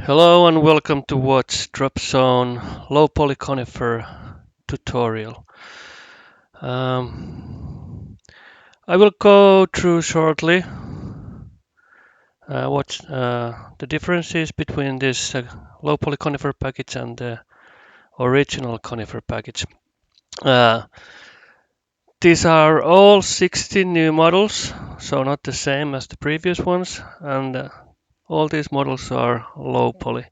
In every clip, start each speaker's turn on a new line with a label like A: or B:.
A: Hello and welcome to watch DropZone low poly conifer tutorial. Um, I will go through shortly what the differences between this low poly conifer package and the original conifer package. Uh, these are all 60 new models, so not the same as the previous ones, and all these models are low poly.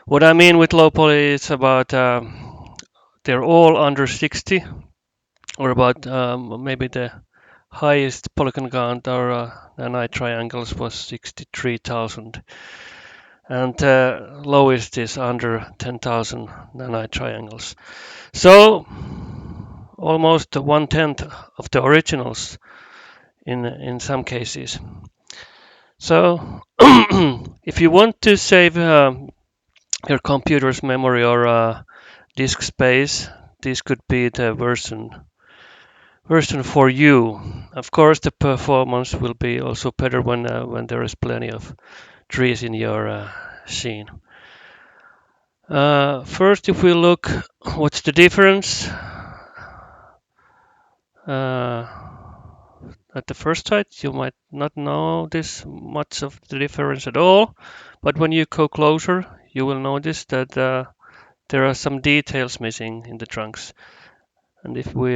A: What I mean with low poly is about they're all under 60 or about maybe the highest polygon count or nanite triangles was 63,000 and lowest is under 10,000 nanite triangles. So almost 1/10 of the originals in some cases. So if you want to save your computer's memory or disk space, this could be the version for you. Of course, the performance will be also better when there is plenty of trees in your scene. First, if we look, what's the difference? Uh, at the first sight, you might not know this much of the difference at all, but when you go closer, you will notice that there are some details missing in the trunks. And if we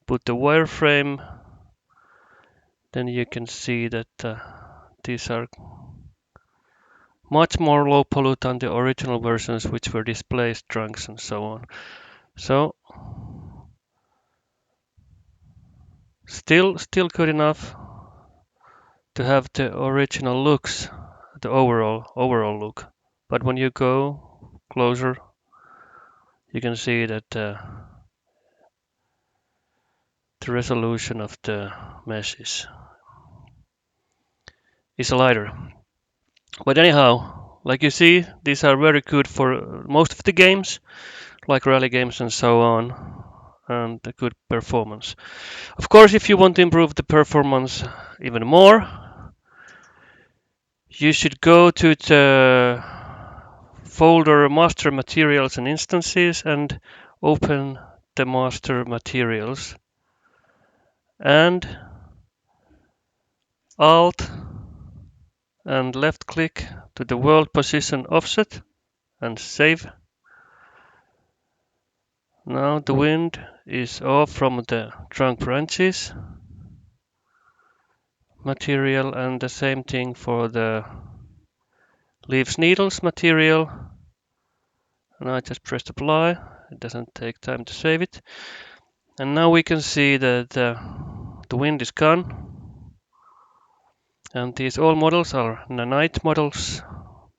A: put the wireframe, then you can see that these are much more low pollute than the original versions, which were displaced trunks and so on. So still good enough to have the original looks, the overall look. But when you go closer, you can see that the resolution of the mesh is lighter. But anyhow, like you see, these are very good for most of the games, like rally games and so on, and a good performance. Of course, if you want to improve the performance even more, you should go to the folder Master Materials and Instances and open the Master Materials and Alt and left click to the world position offset and save. Now the wind is off from the trunk branches material, and the same thing for the leaves needles material. And I just pressed apply. It doesn't take time to save it. And now we can see that the wind is gone. And these all models are nanite models.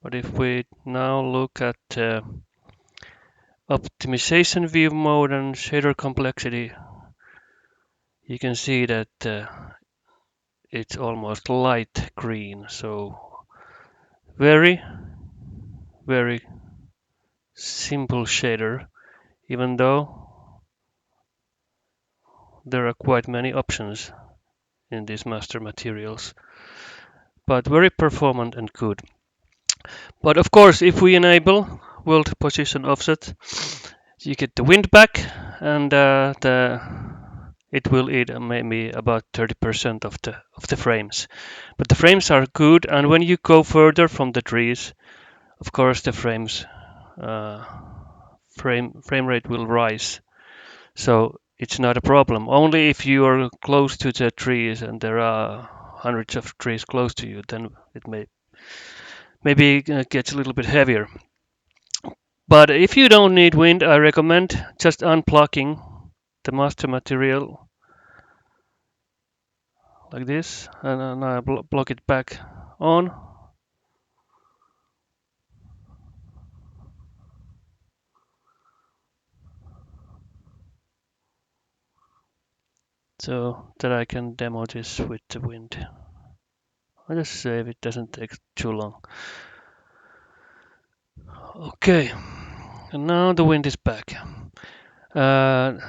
A: But if we now look at optimization view mode and shader complexity, you can see that it's almost light green. So very, very simple shader, even though there are quite many options in these master materials, but very performant and good. But of course, if we enable world position offset, you get the wind back, and it will eat maybe about 30% of the frames. But the frames are good, and when you go further from the trees, of course the uh, frame rate will rise. So it's not a problem. Only if you are close to the trees and there are hundreds of trees close to you, then it maybe gets a little bit heavier. But if you don't need wind, I recommend just unplugging the master material like this, and I block it back on. So that I can demo this with the wind. I'll just save, it doesn't take too long. Okay, and now the wind is back. The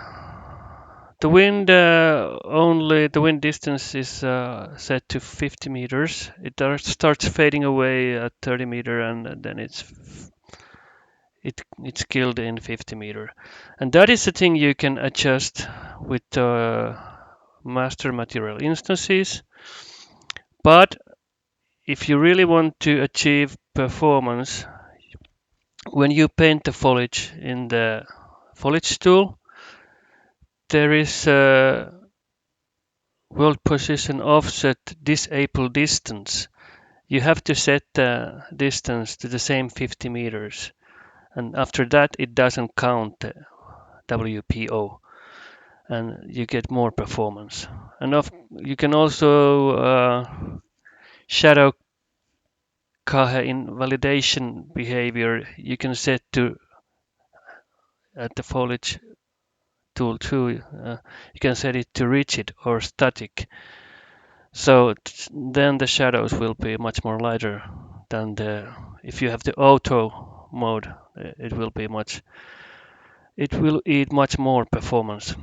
A: The wind only the wind distance is set to 50 meters. It starts fading away at 30 meter, and then it's killed in 50 meter. And that is the thing you can adjust with master material instances. But if you really want to achieve performance, when you paint the foliage in the foliage tool, there is a world position offset disable distance. You have to set the distance to the same 50 meters, and after that it doesn't count the WPO, and you get more performance. And you can also shadow Kahe invalidation behavior. You can set to at the foliage tool too. You can set it to rigid or static. So then the shadows will be much more lighter than if you have the auto mode. It will be much. It will eat much more performance.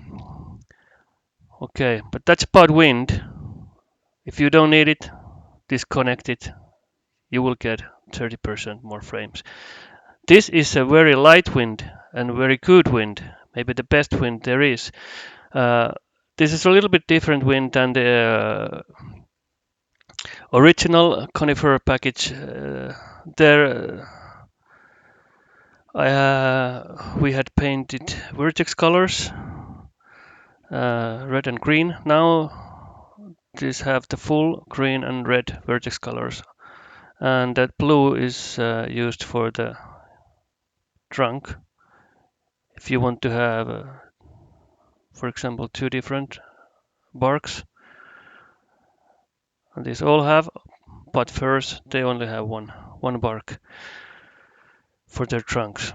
A: Okay, but that's about wind. If you don't need it, disconnect it. You will get 30% more frames. This is a very light wind and very good wind, maybe the best wind there is. This is a little bit different wind than the original Conifer package. There, we had painted vertex colors, red and green. Now these have the full green and red vertex colors, and that blue is used for the trunk. If you want to have, for example, two different barks, and these all have, but first they only have one bark for their trunks.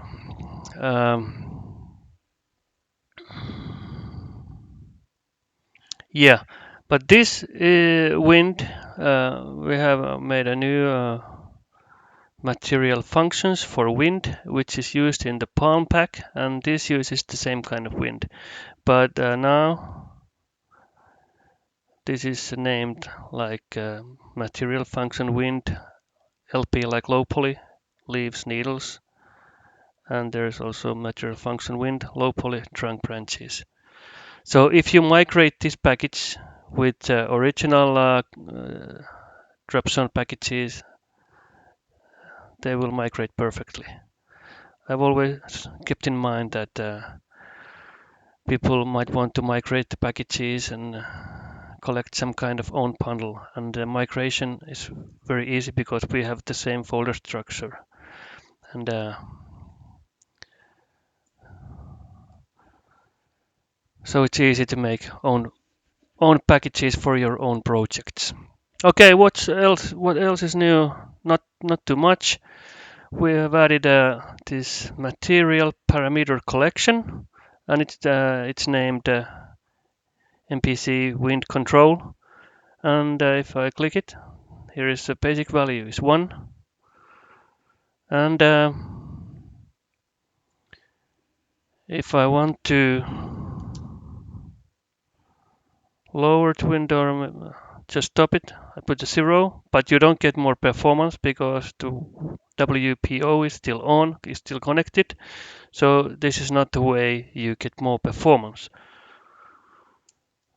A: Yeah, but this wind, we have made a new material functions for wind, which is used in the palm pack, and this uses the same kind of wind. But now this is named like material function wind, LP like low poly, leaves, needles, and there's also material function wind, low poly, trunk branches. So if you migrate this package with original DropZone packages, they will migrate perfectly. I've always kept in mind that people might want to migrate the packages and collect some kind of own bundle, and the migration is very easy because we have the same folder structure, and so it's easy to make own packages for your own projects. Okay, what else is new? Not too much. We have added this material parameter collection, and it's named MPC wind control. And if I click it, here is the basic value is 1, and if I want to lower the window, just stop it. I put a 0, but you don't get more performance because the WPO is still on, is still connected. So this is not the way you get more performance.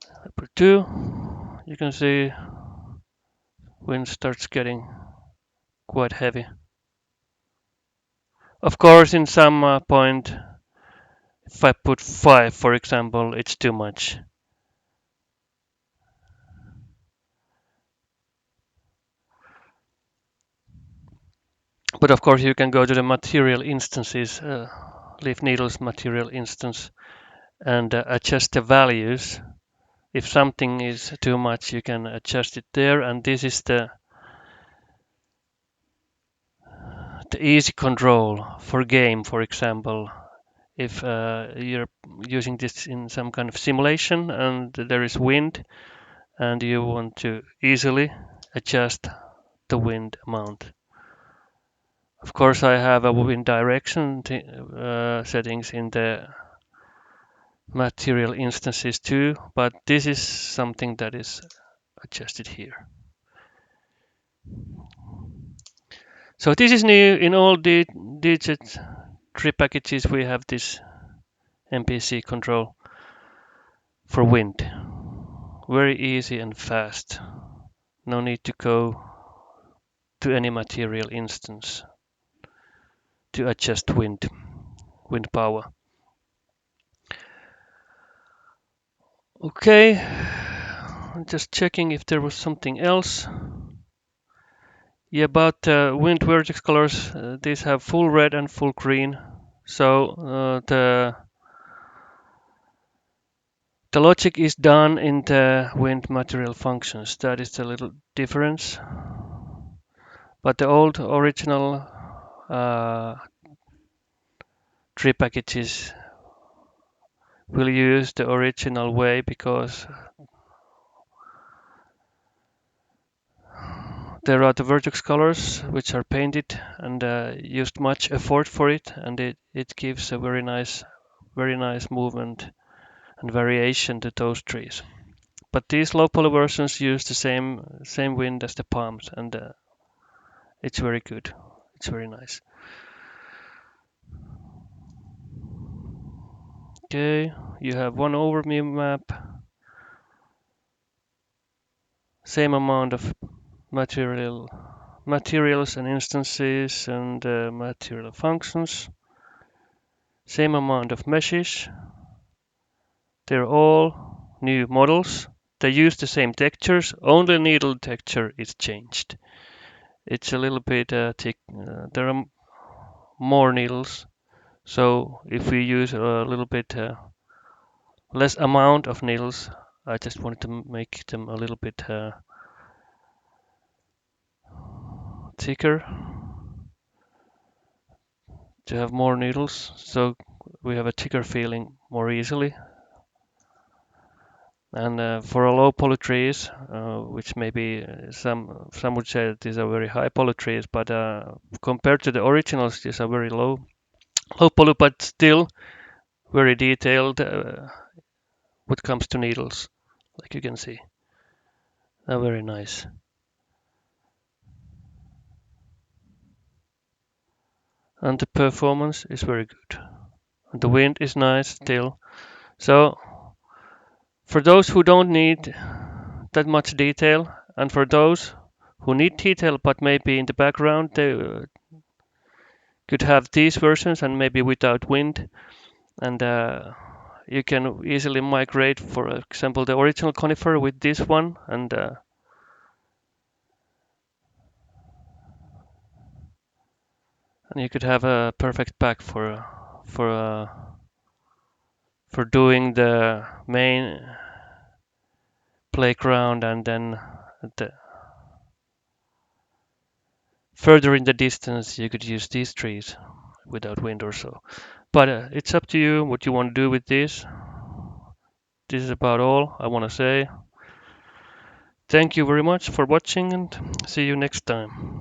A: I put 2. You can see wind starts getting quite heavy. Of course, in some point, if I put 5, for example, it's too much. But of course, you can go to the material instances, leaf needles material instance, and adjust the values. If something is too much, you can adjust it there, and this is the easy control for game, for example. If you're using this in some kind of simulation and there is wind and you want to easily adjust the wind amount. Of course, I have a wind direction settings in the material instances too, but this is something that is adjusted here. So this is new in all the digit tree packages. We have this MPC control for wind. Very easy and fast. No need to go to any material instance to adjust wind power. Okay, I'm just checking if there was something else. Yeah, about wind vertex colors, these have full red and full green. So the logic is done in the wind material functions. That is the little difference. But the old original tree packages will use the original way because there are the vertex colors which are painted and used much effort for it, and it gives a very nice movement and variation to those trees. But these low poly versions use the same wind as the palms, and it's very good. It's very nice. Okay, you have one overview map, same amount of materials and instances and material functions, same amount of meshes. They're all new models. They use the same textures, only needle texture is changed. It's a little bit thick. There are more needles, so if we use a little bit less amount of needles, I just wanted to make them a little bit thicker to have more needles, so we have a thicker feeling more easily. And for a low poly trees, which maybe some would say that these are very high poly trees, but compared to the originals, these are very low poly, but still very detailed when it comes to needles, like you can see. They're very nice. And the performance is very good. And the wind is nice still. So for those who don't need that much detail, and for those who need detail but maybe in the background, they could have these versions and maybe without wind. And you can easily migrate, for example, the original conifer with this one, and you could have a perfect pack for doing the main playground, and then the further in the distance you could use these trees without wind or so. But it's up to you what you want to do with this. This is about all I want to say. Thank you very much for watching, and see you next time.